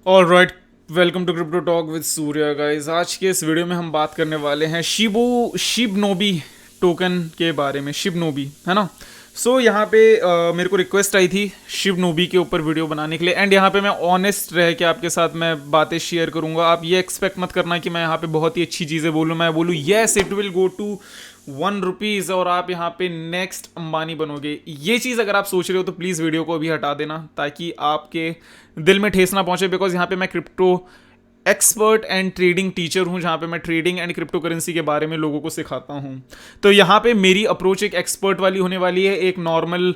Alright, welcome to crypto talk with Surya guys. आज के इस वीडियो में हम बात करने वाले हैं शिबनोबी टोकन के बारे में। शिबनोबी है ना। यहाँ पे मेरे को रिक्वेस्ट आई थी शिबनोबी के ऊपर वीडियो बनाने के लिए, एंड यहाँ पे मैं ऑनेस्ट रह के आपके साथ मैं बातें शेयर करूंगा। आप ये एक्सपेक्ट मत करना कि मैं यहाँ पे बहुत ही अच्छी चीज़ें बोलूँ। मैं बोलूँ yes it will go to ₹1 और आप यहाँ पे नेक्स्ट अंबानी बनोगे। ये चीज़ अगर आप सोच रहे हो तो प्लीज़ वीडियो को अभी हटा देना ताकि आपके दिल में ठेस ना पहुंचे। बिकॉज यहाँ पे मैं crypto expert and trading teacher हूँ, जहाँ पे मैं ट्रेडिंग एंड क्रिप्टो करेंसी के बारे में लोगों को सिखाता हूँ। तो यहाँ पे मेरी अप्रोच एक एक्सपर्ट वाली होने वाली है, एक नॉर्मल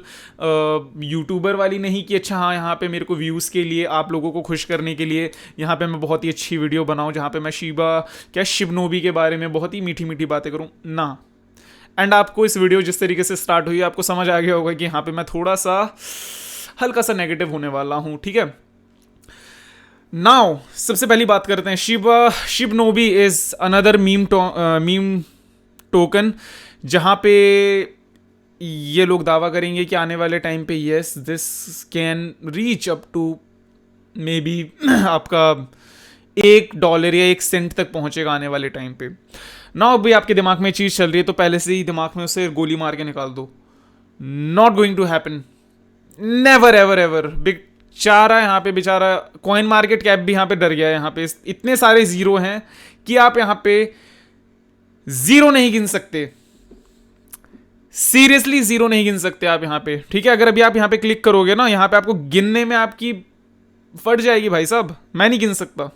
यूट्यूबर वाली नहीं कि अच्छा हाँ यहाँ पे मेरे को व्यूज़ के लिए, आप लोगों को खुश करने के लिए यहाँ पे मैं बहुत ही अच्छी वीडियो बनाऊँ जहाँ पे मैं शिबनोबी के बारे में बहुत ही मीठी मीठी बातें करूँ ना। एंड आपको इस वीडियो जिस तरीके से स्टार्ट हुई आपको समझ आ गया होगा कि यहाँ पे मैं थोड़ा सा हल्का सा नेगेटिव होने वाला हूँ, ठीक है। नाउ सबसे पहली बात करते हैं शिबनोबी इज अनदर मीम टोकन, जहाँ पे ये लोग दावा करेंगे कि आने वाले टाइम पे yes this can reach up to maybe आपका $1 या 1 सेंट तक पहुंचेगा आने वाले टाइम पे। ना अभी आपके दिमाग में चीज चल रही है तो पहले से ही दिमाग में उसे गोली मार के निकाल दो। Not going to happen, never ever ever. बेचारा यहाँ पे बेचारा कॉइन मार्केट कैप भी यहाँ पे डर गया है। यहाँ पे इतने सारे जीरो हैं कि आप यहाँ पे जीरो नहीं गिन सकते। सीरियसली जीरो नहीं गिन सकते आप यहाँ पे, ठीक है। अगर अभी आप यहाँ पे क्लिक करोगे ना, यहाँ पे आपको गिनने में आपकी फट जाएगी भाई साहब। मैं नहीं गिन सकता।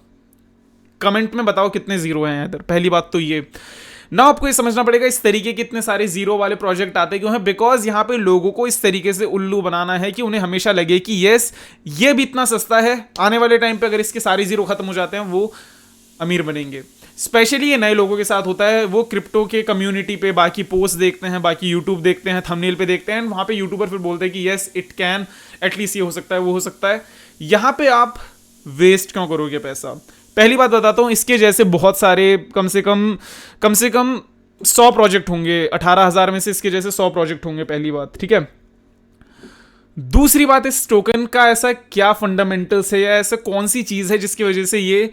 कमेंट में बताओ कितने जीरो हैं इधर। पहली बात तो ये ना, आपको ये समझना पड़ेगा इस तरीके के इतने सारे जीरो वाले प्रोजेक्ट आते क्यों हैं। बिकॉज यहाँ पे लोगों को इस तरीके से उल्लू बनाना है कि उन्हें हमेशा लगे कि यस ये भी इतना सस्ता है, आने वाले टाइम पे अगर इसके सारे जीरो खत्म हो जाते हैं वो अमीर बनेंगे। स्पेशली ये नए लोगों के साथ होता है। वो क्रिप्टो के कम्युनिटी पे बाकी पोस्ट देखते हैं, बाकी यूट्यूब देखते हैं, थंबनेल पे देखते हैं, वहां पे यूट्यूबर फिर बोलते हैं कि यस इट कैन, एटलीस्ट ये हो सकता है, वो हो सकता है। यहां पे आप वेस्ट क्यों करोगे पैसा। पहली बात बताता हूं, इसके जैसे बहुत सारे कम से कम 100 प्रोजेक्ट होंगे। 18,000 में से इसके जैसे 100 प्रोजेक्ट होंगे, पहली बात, ठीक है। दूसरी बात, इस टोकन का ऐसा क्या फंडामेंटल्स है या ऐसा कौन सी चीज है जिसकी वजह से ये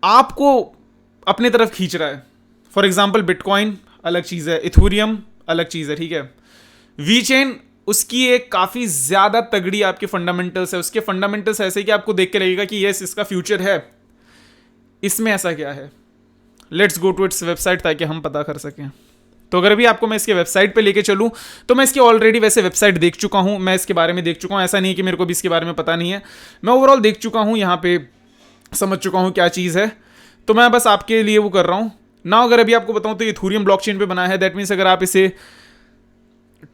आपको अपने तरफ खींच रहा है। फॉर एग्जाम्पल बिटकॉइन अलग चीज है, इथेरियम अलग चीज है, ठीक है। वी चेन उसकी एक काफी ज्यादा तगड़ी आपके फंडामेंटल्स है। उसके फंडामेंटल्स ऐसे कि आपको देख के लगेगा कि यस इसका फ्यूचर है। इसमें ऐसा क्या है, let's go to its website ताकि हम पता कर सकें। तो अगर अभी आपको मैं इसके वेबसाइट पे लेके चलूं तो मैं इसकी ऑलरेडी वैसे वेबसाइट देख चुका हूं, मैं इसके बारे में देख चुका हूं। ऐसा नहीं है कि मेरे को भी इसके बारे में पता नहीं है, मैं ओवरऑल देख चुका हूं, यहाँ पे समझ चुका हूं क्या चीज़ है। तो मैं बस आपके लिए वो कर रहा हूं ना। अगर अभी आपको बताऊं तो ये इथेरियम ब्लॉकचेन पे बना है। दैट मीन्स अगर आप इसे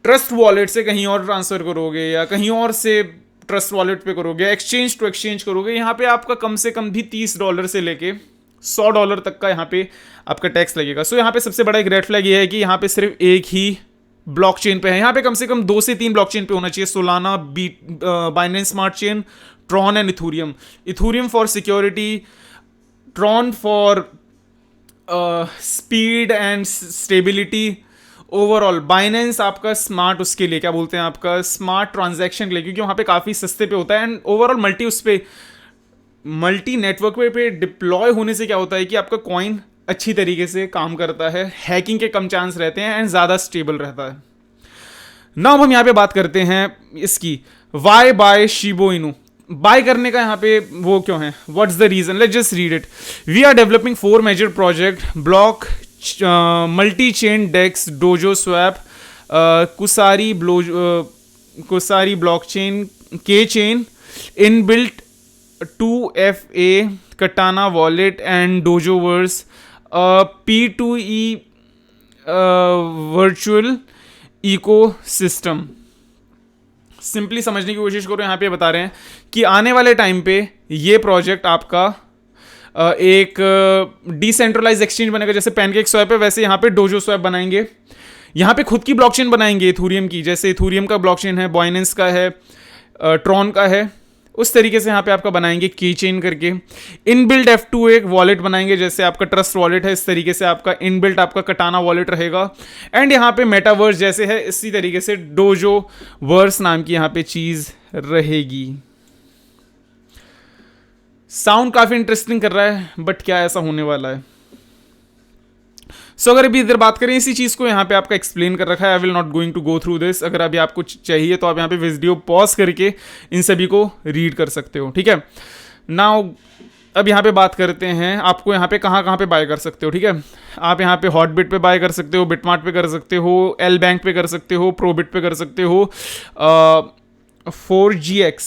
ट्रस्ट वॉलेट से कहीं और ट्रांसफर करोगे या कहीं और से ट्रस्ट वॉलेट पे करोगे, एक्सचेंज टू एक्सचेंज करोगे, यहाँ पे आपका कम से कम भी $30 से लेके $100 तक का यहाँ पे आपका टैक्स लगेगा। सो यहाँ पे सबसे बड़ा एक रेड फ्लैग ये है कि यहाँ पे सिर्फ एक ही ब्लॉकचेन पे है। यहाँ पे कम से कम 2 से 3 ब्लॉकचेन पे होना चाहिए। Solana, Binance smart chain, Tron and Ethereum. Ethereum for security, Tron for speed and stability. Overall Binance आपका स्मार्ट, उसके लिए क्या बोलते हैं, आपका स्मार्ट ट्रांजैक्शन के लिए, क्योंकि वहाँ पे काफ़ी सस्ते पे होता है। एंड ओवरऑल मल्टी नेटवर्क पे डिप्लॉय होने से क्या होता है कि आपका कॉइन अच्छी तरीके से काम करता है, हैकिंग के कम चांस रहते हैं एंड ज़्यादा स्टेबल रहता है। नाउ हम यहाँ पे बात करते हैं इसकी वाई बाय शिबो इनू। बाय करने का यहाँ पे वो क्यों है, what's the reason, let's just read it. We are developing 4 major project, block multi chain dex, Dojo swap, Kusari blockchain, K chain, inbuilt 2FA, Katana wallet and Dojoverse, P2E virtual eco system. Simply समझने की कोशिश करो। यहाँ पे बता रहे हैं कि आने वाले टाइम पे ये प्रोजेक्ट आपका एक डिसेंट्रलाइज एक्सचेंज बनेगा। जैसे पैनकेक स्वैप है वैसे यहाँ पे डोजो स्वैप बनाएंगे। यहाँ पे खुद की ब्लॉकचेन बनाएंगे इथेरियम की, जैसे इथेरियम का ब्लॉकचेन है, बाइनेंस का है, ट्रॉन का है, उस तरीके से यहाँ पे आपका बनाएंगे की चेन करके। इनबिल्ट F2 एक वॉलेट बनाएंगे, जैसे आपका ट्रस्ट वॉलेट है इस तरीके से आपका इनबिल्ट आपका कटाना वॉलेट रहेगा। एंड यहाँ पे मेटावर्स जैसे है इसी तरीके से डोजो वर्स नाम की यहाँ पे चीज रहेगी। साउंड काफी इंटरेस्टिंग कर रहा है, बट क्या ऐसा होने वाला है? सो अगर अभी इधर बात करें इसी चीज को, यहाँ पे आपका एक्सप्लेन कर रखा है, I will not going to go through this. अगर अभी आपको चाहिए तो आप यहाँ पे वीडियो पॉज करके इन सभी को रीड कर सकते हो, ठीक है। नाउ अब यहाँ पे बात करते हैं आपको यहाँ पे कहाँ पे बाय कर सकते हो, ठीक है। आप यहाँ पे हॉटबिट पे बाय कर सकते हो, बिटमार्ट पे कर सकते हो, एल बैंक पे कर सकते हो, प्रोबिट पे कर सकते हो, 4jex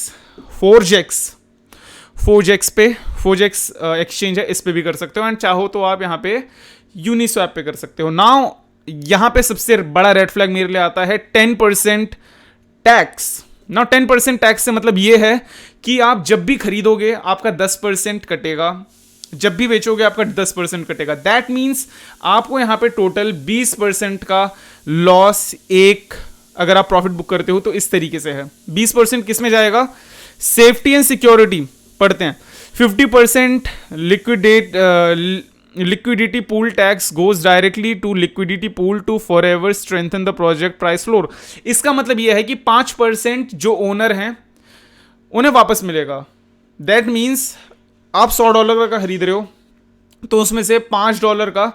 पे, 4jex एक्सचेंज है, इस पे भी कर सकते हो। एंड चाहो तो आप यहाँ पे यूनिस्वैप पे कर सकते हो। नाउ यहाँ पे सबसे बड़ा रेड फ्लैग मेरे लिए आता है 10% टैक्स। ना 10% टैक्स से मतलब ये है कि आप जब भी खरीदोगे आपका 10% कटेगा, जब भी बेचोगे आपका 10% कटेगा। दैट मीन्स आपको यहां पे टोटल 20% का लॉस, एक अगर आप प्रॉफिट बुक करते हो तो इस तरीके से है। 20% किस में जाएगा? सेफ्टी एंड सिक्योरिटी पढ़ते हैं। 50% liquidity pool tax goes directly to liquidity pool to forever strengthen the project price floor। इसका मतलब यह है कि 5% जो ओनर हैं उन्हें वापस मिलेगा। दैट मीन्स आप $100 का खरीद रहे हो तो उसमें से $5 का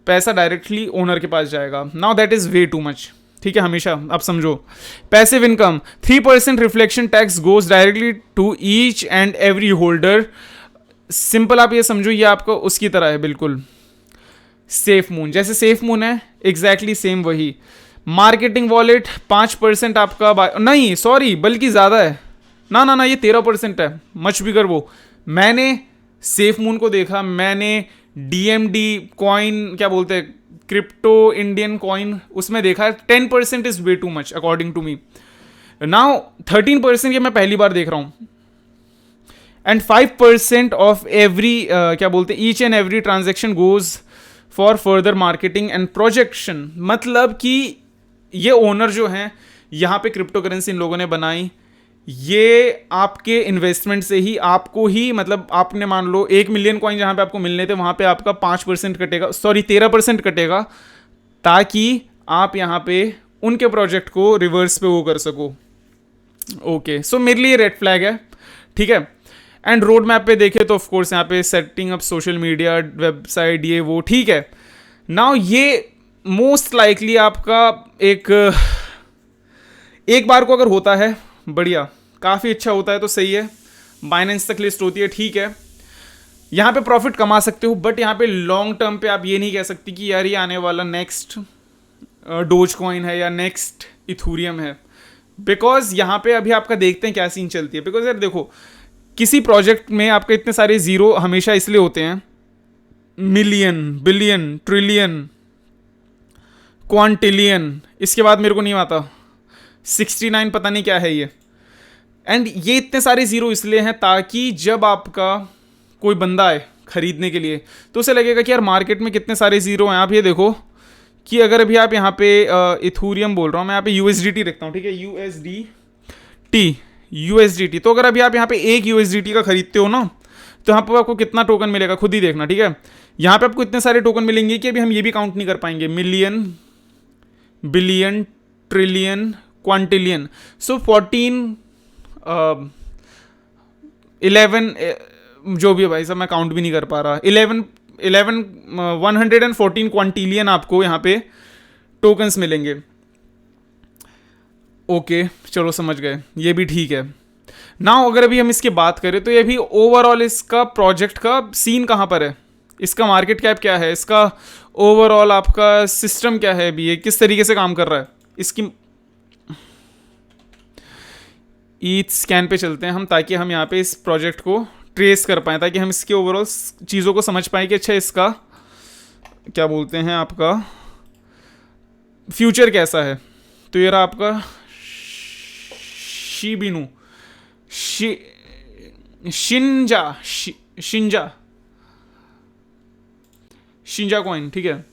पैसा डायरेक्टली ओनर के पास जाएगा। Now that is way too much, ठीक है। हमेशा आप समझो। Passive income 3% reflection tax goes directly to each and every holder. Simple आप ये समझो, ये आपको उसकी तरह है बिल्कुल, सेफ मून जैसे सेफ मून है एग्जैक्टली सेम वही। मार्केटिंग वॉलेट 5% आपका नहीं सॉरी बल्कि ज़्यादा है, ना ये 13% है, मच बिगर वो। मैंने सेफ मून को देखा, मैंने DMD कॉइन क्या बोलते हैं, क्रिप्टो इंडियन कॉइन, उसमें देखा है 10% is way too much according to me. Now 13% ये मैं पहली बार देख रहा हूँ। एंड 5% ऑफ एवरी क्या बोलते हैं, each and every transaction goes for further marketing and projection. मतलब कि ये ओनर जो हैं यहाँ पे क्रिप्टो करेंसी इन लोगों ने बनाई, ये आपके इन्वेस्टमेंट से ही आपको ही, मतलब आपने मान लो 1 मिलियन कॉइन जहाँ पे आपको मिलने थे वहाँ पे आपका 5% कटेगा, सॉरी 13% कटेगा, ताकि आप यहाँ पे उनके प्रोजेक्ट को रिवर्स पे वो कर सको। ओके, सो मेरे लिए रेड फ्लैग है, ठीक है। एंड रोड मैप पे देखे तो ऑफकोर्स यहाँ पे setting up social media website ये वो, ठीक है। नाउ ये मोस्ट लाइकली आपका एक बार को अगर होता है बढ़िया, काफ़ी अच्छा होता है तो सही है, बाइनेंस तक लिस्ट होती है, ठीक है, यहाँ पे प्रॉफिट कमा सकते हो। बट यहाँ पे लॉन्ग टर्म पे आप ये नहीं कह सकती कि यार ये आने वाला नेक्स्ट डोज कॉइन है या नेक्स्ट इथूरियम है, बिकॉज यहाँ पे अभी आपका देखते हैं क्या सीन चलती है। बिकॉज यार देखो, किसी प्रोजेक्ट में आपके इतने सारे जीरो हमेशा इसलिए होते हैं, मिलियन, बिलियन, ट्रिलियन, क्वांटिलियन, इसके बाद मेरे को नहीं आता 69 पता नहीं क्या है ये। एंड ये इतने सारे जीरो इसलिए हैं ताकि जब आपका कोई बंदा आए खरीदने के लिए तो उसे लगेगा कि यार मार्केट में कितने सारे जीरो हैं। आप ये देखो कि अगर अभी आप यहाँ पे इथूरियम बोल रहा हूँ मैं, यहाँ पे USDT रखता हूँ, ठीक है, USDT। तो अगर अभी आप यहाँ पे एक USDT का खरीदते हो ना, तो यहाँ पर आपको कितना टोकन मिलेगा खुद ही देखना, ठीक है। यहाँ पे आपको इतने सारे टोकन मिलेंगे कि अभी हम ये भी काउंट नहीं कर पाएंगे, मिलियन, बिलियन, ट्रिलियन, क्वांटिलियन। सो 11 जो भी है भाई साहब, मैं काउंट भी नहीं कर पा रहा, 114 क्वांटिलियन आपको यहाँ पे टोकन्स मिलेंगे। ओके चलो समझ गए, ये भी ठीक है। नाउ अगर अभी हम इसकी बात करें तो ये भी ओवरऑल इसका प्रोजेक्ट का सीन कहाँ पर है, इसका मार्केट कैप क्या है, इसका ओवरऑल आपका सिस्टम क्या है, अभी ये किस तरीके से काम कर रहा है। इसकी ईथ स्कैन पे चलते हैं हम, ताकि हम यहाँ पे इस प्रोजेक्ट को ट्रेस कर पाएँ, ताकि हम इसके ओवरऑल चीज़ों को समझ पाएँ कि अच्छा इसका क्या बोलते हैं आपका फ्यूचर कैसा है। तो ये रहा आपका शिबिनू, शिंजा कॉइन, ठीक है।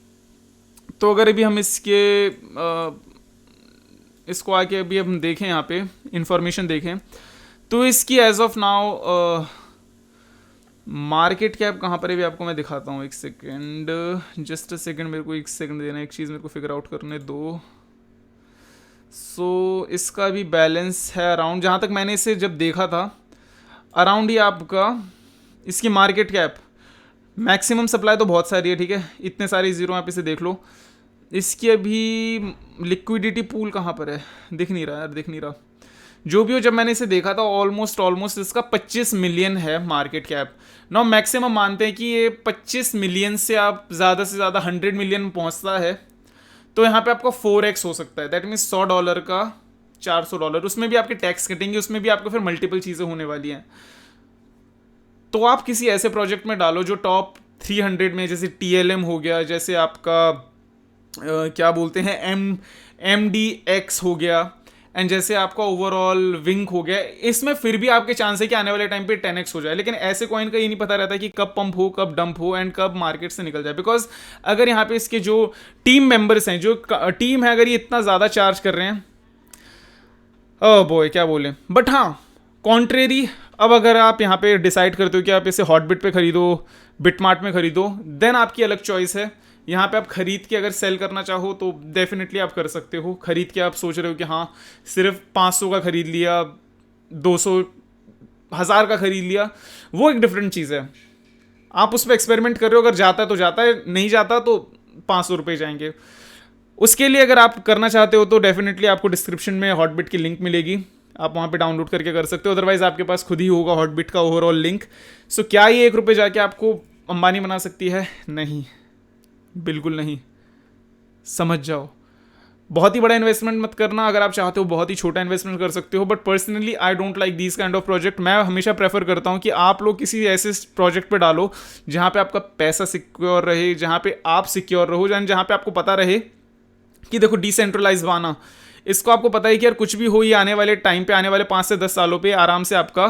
तो अगर अभी हम इसको आके अभी हम देखें, यहाँ पे इंफॉर्मेशन देखें, तो इसकी as of now market cap कहाँ पर है भी आपको मैं दिखाता हूँ। एक सेकेंड, जस्ट अ सेकेंड, मेरे को एक सेकेंड देना, एक चीज़ मेरे को फिगर आउट करने दो। सो इसका भी बैलेंस है अराउंड, जहाँ तक मैंने इसे जब देखा था, अराउंड ये आपका इसकी मार्केट कैप, मैक्सिमम सप्लाई तो बहुत सारी है, ठीक है, इतने सारे ज़ीरो आप इसे देख लो। इसकी अभी लिक्विडिटी पूल कहाँ पर है, दिख नहीं रहा यार, दिख नहीं रहा। जो भी हो, जब मैंने इसे देखा था ऑलमोस्ट इसका 25 मिलियन है मार्केट कैप। नाउ मैक्सिमम मानते हैं कि ये 25 मिलियन से आप ज़्यादा से ज़्यादा 100 मिलियन पहुंचता है, तो यहाँ पे आपका 4x हो सकता है। दैट मीन्स $100 का $400, उसमें भी आपके टैक्स कटेंगे, उसमें भी आपको फिर मल्टीपल चीज़ें होने वाली हैं। तो आप किसी ऐसे प्रोजेक्ट में डालो जो टॉप 300 में, जैसे TLM हो गया, जैसे आपका क्या बोलते हैं MDX हो गया, एंड जैसे आपका ओवरऑल विंक हो गया। इसमें फिर भी आपके चांस है कि आने वाले टाइम पे 10x हो जाए, लेकिन ऐसे कॉइन का ये नहीं पता रहता कि कब पंप हो, कब डंप हो, एंड कब मार्केट से निकल जाए। बिकॉज अगर यहाँ पे इसके जो टीम मेंबर्स हैं, जो टीम है, अगर ये इतना ज़्यादा चार्ज कर रहे हैं, ओह बॉय क्या बोले। बट हाँ, कॉन्ट्रेरी, अब अगर आप यहाँ पे डिसाइड करते हो कि आप इसे हॉटबिट पे खरीदो, बिटमार्ट में खरीदो, देन आपकी अलग चॉइस है। यहाँ पे आप खरीद के अगर सेल करना चाहो तो डेफिनेटली आप कर सकते हो। खरीद के आप सोच रहे हो कि हाँ सिर्फ 500 का खरीद लिया, 200, 1000 का खरीद लिया, वो एक डिफरेंट चीज़ है। आप उस पर एक्सपेरिमेंट कर रहे हो, अगर जाता है तो जाता है, नहीं जाता तो 500 रुपये जाएंगे। उसके लिए अगर आप करना चाहते हो तो डेफिनेटली आपको डिस्क्रिप्शन में हॉटबिट की लिंक मिलेगी, आप वहाँ पे डाउनलोड करके कर सकते हो। अदरवाइज आपके पास खुद ही होगा हॉटबिट का ओवरऑल लिंक। सो क्या ये 1 रुपये जाके आपको अंबानी बना सकती है? नहीं, बिल्कुल नहीं। समझ जाओ, बहुत ही बड़ा इन्वेस्टमेंट मत करना। अगर आप चाहते हो बहुत ही छोटा इन्वेस्टमेंट कर सकते हो, but personally I don't like these kind of project. मैं हमेशा प्रेफर करता हूँ कि आप लोग किसी ऐसे प्रोजेक्ट पे डालो जहाँ पे आपका पैसा सिक्योर रहे, जहाँ पे आप सिक्योर रहो, जहाँ पे आपको पता रहे कि देखो डिसेंट्रलाइज वाना, इसको आपको पता है कि यार कुछ भी हो, ये आने वाले टाइम पे, आने वाले 5 से 10 सालों पे आराम से आपका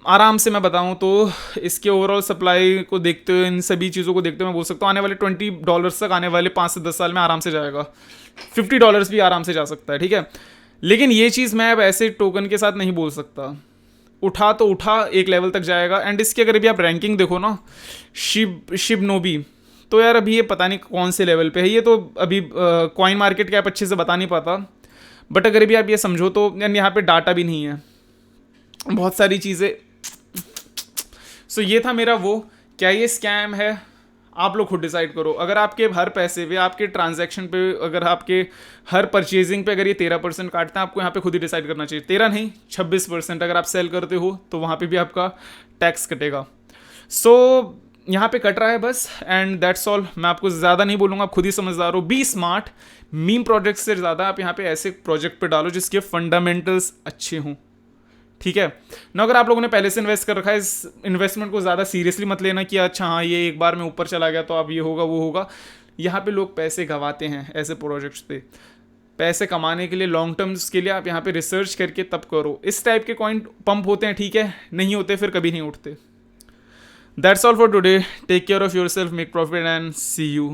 आराम से मैं बताऊं तो इसके ओवरऑल सप्लाई को देखते हुए, इन सभी चीज़ों को देखते हुए मैं बोल सकता हूँ आने वाले $20 तक आने वाले 5 से 10 साल में आराम से जाएगा। $50 भी आराम से जा सकता है, ठीक है। लेकिन ये चीज़ मैं अब ऐसे टोकन के साथ नहीं बोल सकता। उठा तो उठा, एक लेवल तक जाएगा। एंड इसकी अगर भी आप रैंकिंग देखो ना, शिब नोबी, तो यार अभी ये पता नहीं कौन से लेवल पे है। ये तो अभी कॉइन मार्केट कैप अच्छे से बता नहीं पाता, बट अगर भी आप ये समझो तो यहाँ पे डाटा भी नहीं है, बहुत सारी चीज़ें। सो ये था मेरा वो, क्या ये स्कैम है? आप लोग खुद डिसाइड करो। अगर आपके हर पैसे पे, आपके ट्रांजैक्शन पे, अगर आपके हर परचेजिंग पे अगर ये 13% काटते हैं, आपको यहाँ पे खुद ही डिसाइड करना चाहिए। 13 नहीं, 26%। अगर आप सेल करते हो तो वहाँ पे भी आपका टैक्स कटेगा। सो यहाँ पे कट रहा है बस, एंड दैट्स ऑल। मैं आपको ज़्यादा नहीं बोलूँगा, आप खुद ही समझदार हो। B smart. मीम प्रोजेक्ट से ज़्यादा आप यहाँ पे ऐसे प्रोजेक्ट पे डालो जिसके फंडामेंटल्स अच्छे हों, ठीक है ना। अगर आप लोगों ने पहले से इन्वेस्ट कर रखा है, इस इन्वेस्टमेंट को ज़्यादा सीरियसली मत लेना कि अच्छा हाँ ये एक बार में ऊपर चला गया तो अब ये होगा वो होगा। यहाँ पे लोग पैसे गंवाते हैं ऐसे प्रोजेक्ट्स पे। पैसे कमाने के लिए, लॉन्ग टर्म्स के लिए आप यहाँ पे रिसर्च करके तब करो। इस टाइप के कॉइन पंप होते हैं, ठीक है, नहीं होते फिर कभी नहीं उठते। That's all for today. Take care of yourself, make profit and see you.